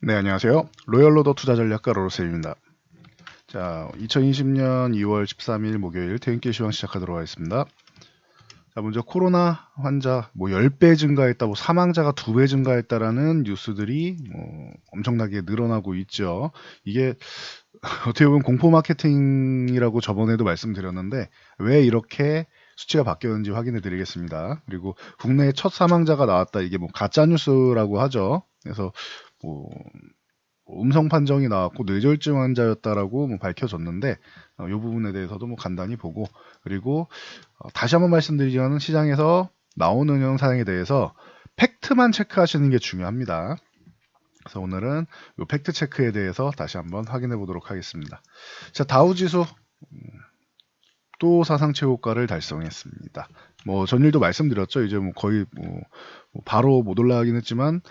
네, 안녕하세요. 로열로더 투자전략가 로로쌤입니다. 자, 2020년 2월 13일 목요일 퇴근길 시황 시작하도록 하겠습니다. 자, 먼저 코로나 환자 10배 증가했다, 사망자가 2배 증가했다라는 뉴스들이 엄청나게 늘어나고 있죠. 이게 어떻게 보면 공포 마케팅이라고 저번에도 말씀드렸는데 왜 이렇게 수치가 바뀌었는지 확인해 드리겠습니다. 그리고 국내에 첫 사망자가 나왔다. 이게 가짜 뉴스라고 하죠. 그래서 뭐 음성 판정이 나왔고 뇌졸중 환자였다라고 밝혀졌는데 이 부분에 대해서도 간단히 보고, 그리고 다시 한번 말씀드리자면 시장에서 나오는 현상에 대해서 팩트만 체크하시는 게 중요합니다. 그래서 오늘은 이 팩트 체크에 대해서 다시 한번 확인해 보도록 하겠습니다. 자, 다우지수 또 사상 최고가를 달성했습니다. 전일도 말씀드렸죠. 이제 거의 바로 못 올라가긴 했지만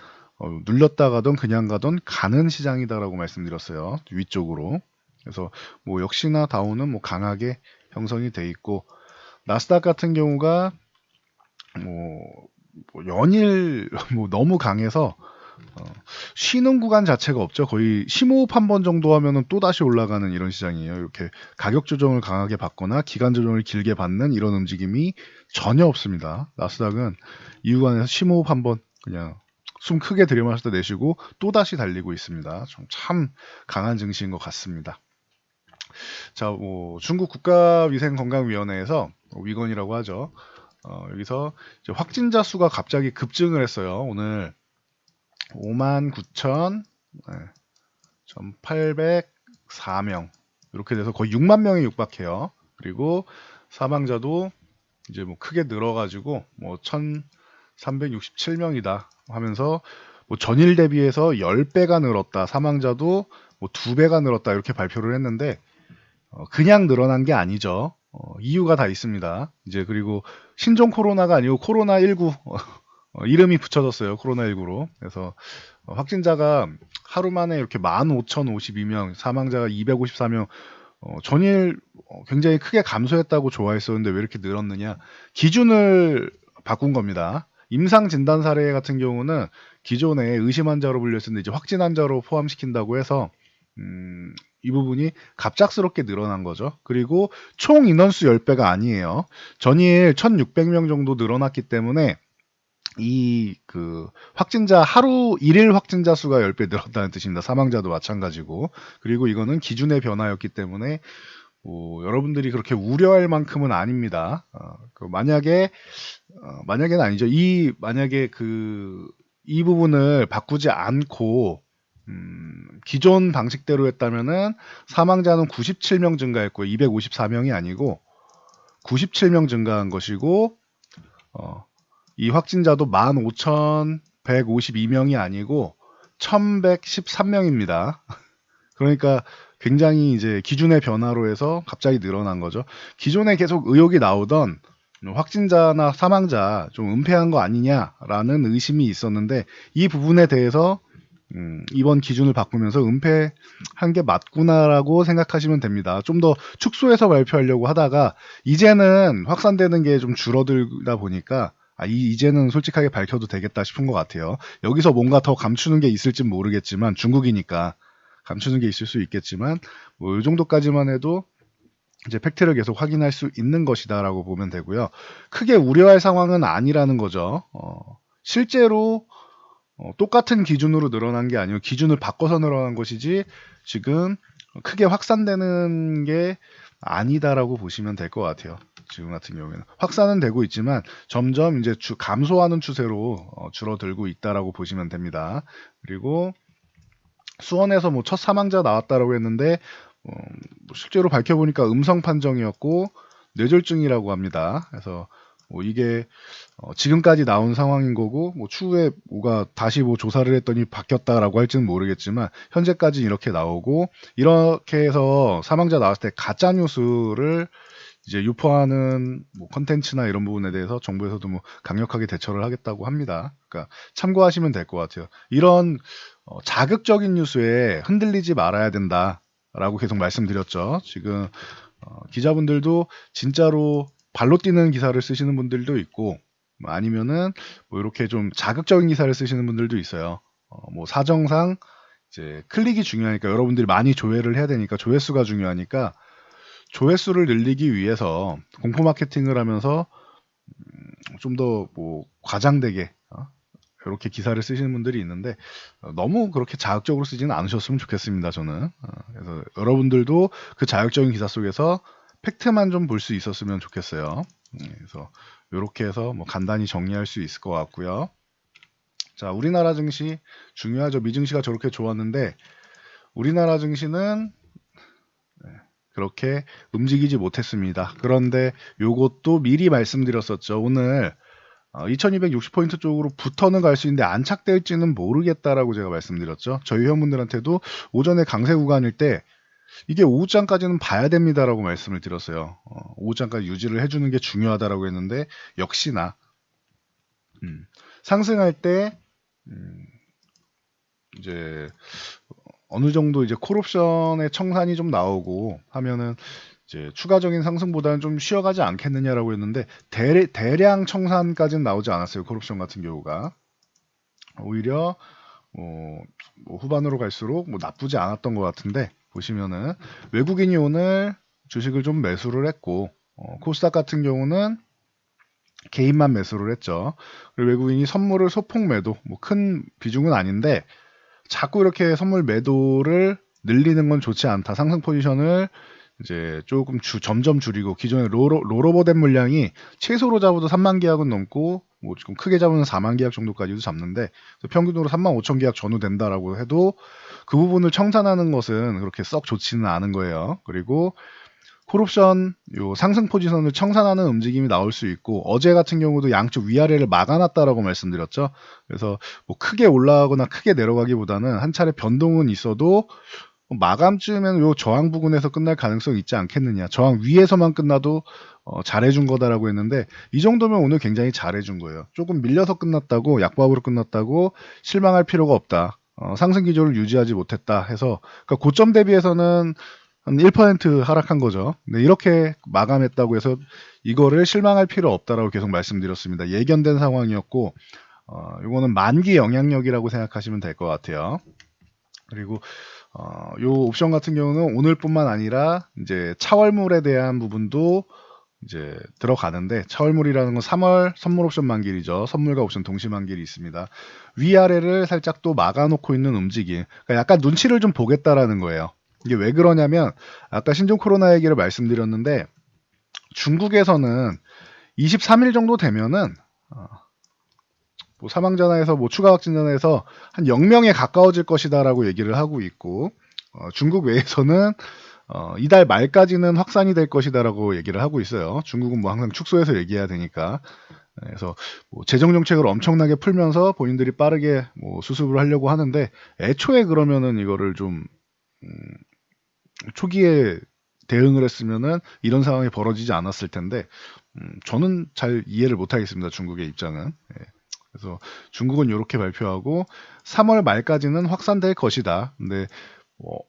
눌렸다가던 그냥 가던 가는 시장이다라고 말씀드렸어요. 위쪽으로. 그래서 역시나 다우는 강하게 형성이 돼 있고, 나스닥 같은 경우가 연일 너무 강해서 쉬는 구간 자체가 없죠. 거의 심호흡 한 번 정도 하면은 또 다시 올라가는 이런 시장이에요. 이렇게 가격 조정을 강하게 받거나 기간 조정을 길게 받는 이런 움직임이 전혀 없습니다. 나스닥은 이 구간에서 심호흡 한 번 그냥 숨 크게 들이마실 때 내쉬고 또 다시 달리고 있습니다. 참 강한 증시인 것 같습니다. 자, 중국 국가위생건강위원회에서 위건이라고 하죠. 여기서 이제 확진자 수가 갑자기 급증을 했어요. 오늘 59,804명 이렇게 돼서 거의 6만 명에 육박해요. 그리고 사망자도 이제 크게 늘어가지고 1,367명이다 하면서 전일 대비해서 10배가 늘었다, 사망자도 2배가 늘었다 이렇게 발표를 했는데 그냥 늘어난 게 아니죠. 이유가 다 있습니다. 이제 그리고 신종 코로나가 아니고 코로나19 이름이 붙여졌어요. 코로나19로. 그래서 확진자가 하루 만에 이렇게 15,052명, 사망자가 254명, 전일 굉장히 크게 감소했다고 좋아했었는데 왜 이렇게 늘었느냐? 기준을 바꾼 겁니다. 임상 진단 사례 같은 경우는 기존에 의심 환자로 불렸었는데 이제 확진 환자로 포함시킨다고 해서 이 부분이 갑작스럽게 늘어난 거죠. 그리고 총 인원수 10배가 아니에요. 전일 1,600명 정도 늘어났기 때문에 이 확진자 하루 일일 확진자 수가 10배 늘었다는 뜻입니다. 사망자도 마찬가지고. 그리고 이거는 기준의 변화였기 때문에 여러분들이 그렇게 우려할 만큼은 아닙니다. 만약에는 아니죠. 만약에 이 부분을 바꾸지 않고 기존 방식대로 했다면은 사망자는 97명 증가했고 254명이 아니고 97명 증가한 것이고, 이 확진자도 15,152명이 아니고 1,113명입니다. 그러니까 굉장히 이제 기준의 변화로 해서 갑자기 늘어난 거죠. 기존에 계속 의혹이 나오던 확진자나 사망자 좀 은폐한 거 아니냐라는 의심이 있었는데 이 부분에 대해서 이번 기준을 바꾸면서 은폐한 게 맞구나라고 생각하시면 됩니다. 좀 더 축소해서 발표하려고 하다가 이제는 확산되는 게 좀 줄어들다 보니까 이제는 솔직하게 밝혀도 되겠다 싶은 것 같아요. 여기서 뭔가 더 감추는 게 있을진 모르겠지만, 중국이니까 감추는 게 있을 수 있겠지만 이 정도까지만 해도 이제 팩트를 계속 확인할 수 있는 것이다라고 보면 되고요. 크게 우려할 상황은 아니라는 거죠. 실제로 똑같은 기준으로 늘어난 게 아니고 기준을 바꿔서 늘어난 것이지 지금 크게 확산되는 게 아니다라고 보시면 될 것 같아요. 지금 같은 경우에는 확산은 되고 있지만 점점 이제 감소하는 추세로 줄어들고 있다라고 보시면 됩니다. 그리고 수원에서 첫 사망자 나왔다라고 했는데 실제로 밝혀보니까 음성 판정이었고 뇌졸중이라고 합니다. 그래서 이게 지금까지 나온 상황인 거고 추후에 뭐가 다시 조사를 했더니 바뀌었다라고 할지는 모르겠지만 현재까지 이렇게 나오고, 이렇게 해서 사망자 나왔을 때 가짜 뉴스를 이제 유포하는 컨텐츠나 이런 부분에 대해서 정부에서도 강력하게 대처를 하겠다고 합니다. 그러니까 참고하시면 될 것 같아요. 이런 자극적인 뉴스에 흔들리지 말아야 된다라고 계속 말씀드렸죠. 지금 기자분들도 진짜로 발로 뛰는 기사를 쓰시는 분들도 있고, 아니면은 이렇게 좀 자극적인 기사를 쓰시는 분들도 있어요. 사정상 이제 클릭이 중요하니까 여러분들이 많이 조회를 해야 되니까 조회수가 중요하니까 조회수를 늘리기 위해서 공포 마케팅을 하면서 좀 더 뭐 과장되게 이렇게 기사를 쓰시는 분들이 있는데 너무 그렇게 자극적으로 쓰지는 않으셨으면 좋겠습니다. 저는 그래서 여러분들도 그 자극적인 기사 속에서 팩트만 좀 볼 수 있었으면 좋겠어요. 그래서 이렇게 해서 뭐 간단히 정리할 수 있을 것 같고요. 자, 우리나라 증시 중요하죠. 미증시가 저렇게 좋았는데 우리나라 증시는 그렇게 움직이지 못했습니다. 그런데 요것도 미리 말씀드렸었죠. 오늘 2260포인트 쪽으로 붙어는 갈 수 있는데 안착될지는 모르겠다라고 제가 말씀드렸죠. 저희 회원분들한테도 오전에 강세 구간일 때 이게 오후장까지는 봐야 됩니다라고 말씀을 드렸어요. 오후장까지 유지를 해주는 게 중요하다라고 했는데 역시나 상승할 때 이제 어느 정도 이제 콜옵션의 청산이 좀 나오고 하면은 이제 추가적인 상승보다는 좀 쉬어가지 않겠느냐라고 했는데 대량 청산까지는 나오지 않았어요. 콜옵션 같은 경우가 오히려 뭐 후반으로 갈수록 뭐 나쁘지 않았던 것 같은데 보시면은 외국인이 오늘 주식을 좀 매수를 했고 코스닥 같은 경우는 개인만 매수를 했죠. 그리고 외국인이 선물을 소폭 매도, 뭐 큰 비중은 아닌데 자꾸 이렇게 선물 매도를 늘리는 건 좋지 않다. 상승 포지션을 이제 조금 점점 줄이고 기존의 롤오버된 물량이 최소로 잡아도 3만 계약은 넘고 뭐 지금 크게 잡으면 4만 계약 정도까지도 잡는데 평균으로 3만 5천 계약 전후된다라고 해도 그 부분을 청산하는 것은 그렇게 썩 좋지는 않은 거예요. 그리고 콜옵션 요 상승 포지션을 청산하는 움직임이 나올 수 있고 어제 같은 경우도 양쪽 위아래를 막아놨다라고 말씀드렸죠. 그래서 뭐 크게 올라가거나 크게 내려가기보다는 한 차례 변동은 있어도 마감쯤에는 요 저항 부근에서 끝날 가능성이 있지 않겠느냐. 저항 위에서만 끝나도 잘해준 거다라고 했는데 이 정도면 오늘 굉장히 잘해준 거예요. 조금 밀려서 끝났다고 약밥으로 끝났다고 실망할 필요가 없다. 상승 기조를 유지하지 못했다 해서 그러니까 고점 대비해서는 한 1% 하락한 거죠. 네, 이렇게 마감했다고 해서 이거를 실망할 필요 없다라고 계속 말씀드렸습니다. 예견된 상황이었고 이거는 만기 영향력이라고 생각하시면 될 것 같아요. 그리고 요 옵션 같은 경우는 오늘뿐만 아니라 이제 차월물에 대한 부분도 이제 들어가는데 차월물이라는 건 3월 선물 옵션 만기일이죠. 선물과 옵션 동시 만기일이 있습니다. 위아래를 살짝 또 막아놓고 있는 움직임. 그러니까 약간 눈치를 좀 보겠다라는 거예요. 이게 왜 그러냐면 아까 신종 코로나 얘기를 말씀드렸는데 중국에서는 23일 정도 되면은 뭐 사망자나에서 뭐 추가 확진자나에서 한 0명에 가까워질 것이다라고 얘기를 하고 있고 중국 외에서는 이달 말까지는 확산이 될 것이다라고 얘기를 하고 있어요. 중국은 뭐 항상 축소해서 얘기해야 되니까. 그래서 뭐 재정 정책을 엄청나게 풀면서 본인들이 빠르게 뭐 수습을 하려고 하는데 애초에 그러면은 이거를 좀 초기에 대응을 했으면은 이런 상황이 벌어지지 않았을 텐데 저는 잘 이해를 못하겠습니다. 중국의 입장은. 그래서 중국은 이렇게 발표하고 3월 말까지는 확산될 것이다. 근데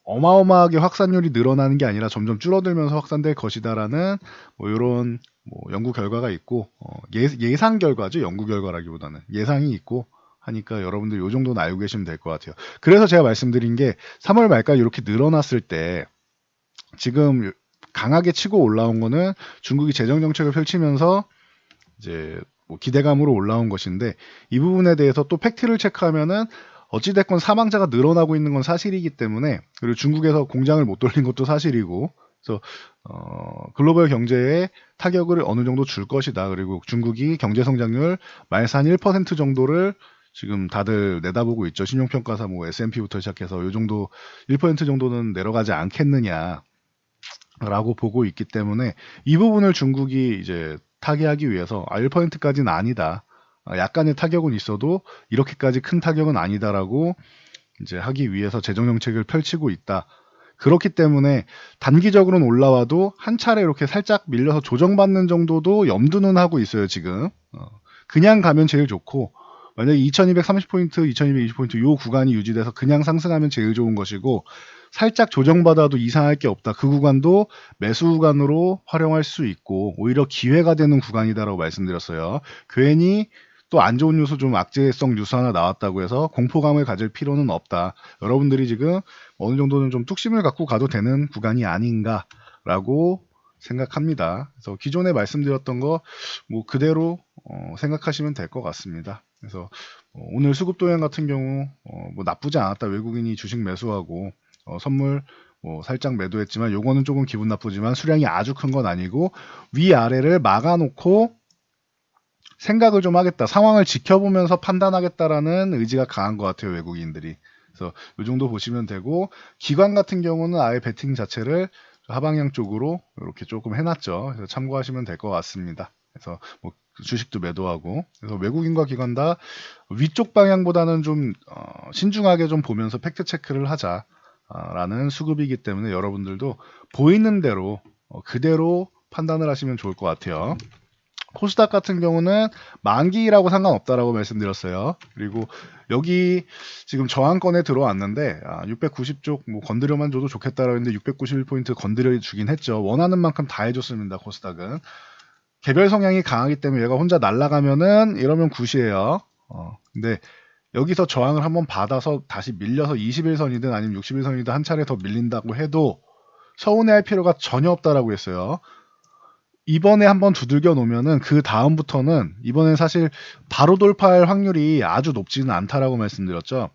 어마어마하게 확산율이 늘어나는 게 아니라 점점 줄어들면서 확산될 것이다라는 뭐 이런 뭐 연구 결과가 있고 예상 결과죠. 연구 결과라기보다는 예상이 있고 하니까 여러분들 이 정도는 알고 계시면 될 것 같아요. 그래서 제가 말씀드린 게 3월 말까지 이렇게 늘어났을 때 지금 강하게 치고 올라온 거는 중국이 재정 정책을 펼치면서 이제 뭐 기대감으로 올라온 것인데 이 부분에 대해서 또 팩트를 체크하면은 어찌됐건 사망자가 늘어나고 있는 건 사실이기 때문에 그리고 중국에서 공장을 못 돌린 것도 사실이고 그래서 글로벌 경제에 타격을 어느 정도 줄 것이다. 그리고 중국이 경제 성장률 마이너스 한 1% 정도를 지금 다들 내다보고 있죠. 신용평가사 뭐 S&P부터 시작해서 이 정도 1% 정도는 내려가지 않겠느냐. 라고 보고 있기 때문에 이 부분을 중국이 이제 타개하기 위해서 1%까지는 아니다. 약간의 타격은 있어도 이렇게까지 큰 타격은 아니다라고 이제 하기 위해서 재정 정책을 펼치고 있다. 그렇기 때문에 단기적으로는 올라와도 한 차례 이렇게 살짝 밀려서 조정받는 정도도 염두는 하고 있어요, 지금. 그냥 가면 제일 좋고 만약에 2230포인트, 2220포인트 요 구간이 유지돼서 그냥 상승하면 제일 좋은 것이고 살짝 조정받아도 이상할 게 없다. 그 구간도 매수 구간으로 활용할 수 있고 오히려 기회가 되는 구간이다라고 말씀드렸어요. 괜히 또 안 좋은 뉴스, 좀 악재성 뉴스 하나 나왔다고 해서 공포감을 가질 필요는 없다. 여러분들이 지금 어느 정도는 좀 뚝심을 갖고 가도 되는 구간이 아닌가라고 생각합니다. 그래서 기존에 말씀드렸던 거 뭐 그대로 생각하시면 될 것 같습니다. 그래서 오늘 수급도형 같은 경우 뭐 나쁘지 않았다. 외국인이 주식 매수하고 선물 뭐 살짝 매도했지만 요거는 조금 기분 나쁘지만 수량이 아주 큰 건 아니고 위아래를 막아놓고 생각을 좀 하겠다. 상황을 지켜보면서 판단하겠다라는 의지가 강한 것 같아요. 외국인들이. 그래서 이 정도 보시면 되고, 기관 같은 경우는 아예 베팅 자체를 하방향 쪽으로 이렇게 조금 해놨죠. 그래서 참고하시면 될 것 같습니다. 그래서 뭐 주식도 매도하고, 그래서 외국인과 기관 다 위쪽 방향보다는 좀 신중하게 좀 보면서 팩트 체크를 하자라는 수급이기 때문에 여러분들도 보이는 대로 그대로 판단을 하시면 좋을 것 같아요. 코스닥 같은 경우는 만기라고 상관없다라고 말씀드렸어요. 그리고 여기 지금 저항권에 들어왔는데 690쪽 뭐 건드려만 줘도 좋겠다라고 했는데 691포인트 건드려 주긴 했죠. 원하는 만큼 다 해줬습니다. 코스닥은 개별 성향이 강하기 때문에 얘가 혼자 날아가면은 이러면 굿이에요. 근데 여기서 저항을 한번 받아서 다시 밀려서 21선이든 아니면 61선이든 한 차례 더 밀린다고 해도 서운해할 필요가 전혀 없다라고 했어요. 이번에 한번 두들겨 놓으면은 그 다음부터는 이번엔 사실 바로 돌파할 확률이 아주 높지는 않다라고 말씀드렸죠.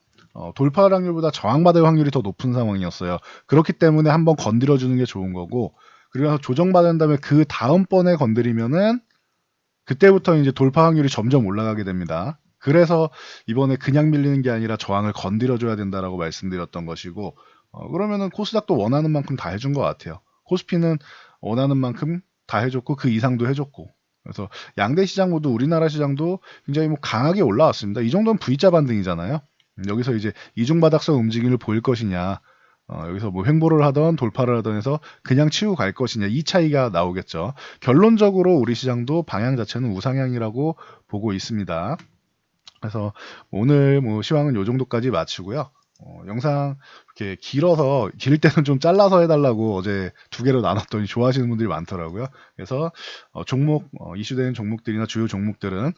돌파할 확률보다 저항받을 확률이 더 높은 상황이었어요. 그렇기 때문에 한번 건드려 주는 게 좋은 거고, 그리고 조정받은 다음에 그 다음번에 건드리면은 그때부터 이제 돌파 확률이 점점 올라가게 됩니다. 그래서 이번에 그냥 밀리는 게 아니라 저항을 건드려 줘야 된다라고 말씀드렸던 것이고, 그러면은 코스닥도 원하는 만큼 다 해준 것 같아요. 코스피는 원하는 만큼 다 해줬고 그 이상도 해줬고, 그래서 양대 시장 모두 우리나라 시장도 굉장히 뭐 강하게 올라왔습니다. 이 정도는 V자 반등이잖아요. 여기서 이제 이중바닥성 움직임을 보일 것이냐, 여기서 뭐 횡보를 하던 돌파를 하던 해서 그냥 치고 갈 것이냐, 이 차이가 나오겠죠. 결론적으로 우리 시장도 방향 자체는 우상향이라고 보고 있습니다. 그래서 오늘 뭐 시황은 요 정도까지 마치고요. 영상 이렇게 길어서 길 때는 좀 잘라서 해달라고 어제 두 개로 나눴더니 좋아하시는 분들이 많더라고요. 그래서 종목 이슈되는 종목들이나 주요 종목들은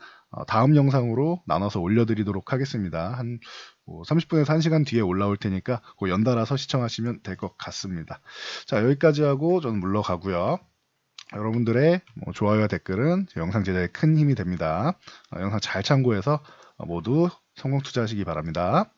다음 영상으로 나눠서 올려드리도록 하겠습니다. 한 30분에서 1시간 뒤에 올라올 테니까 그 연달아서 시청하시면 될 것 같습니다. 자, 여기까지 하고 저는 물러가고요. 여러분들의 좋아요와 댓글은 영상 제작에 큰 힘이 됩니다. 영상 잘 참고해서 모두 성공 투자하시기 바랍니다.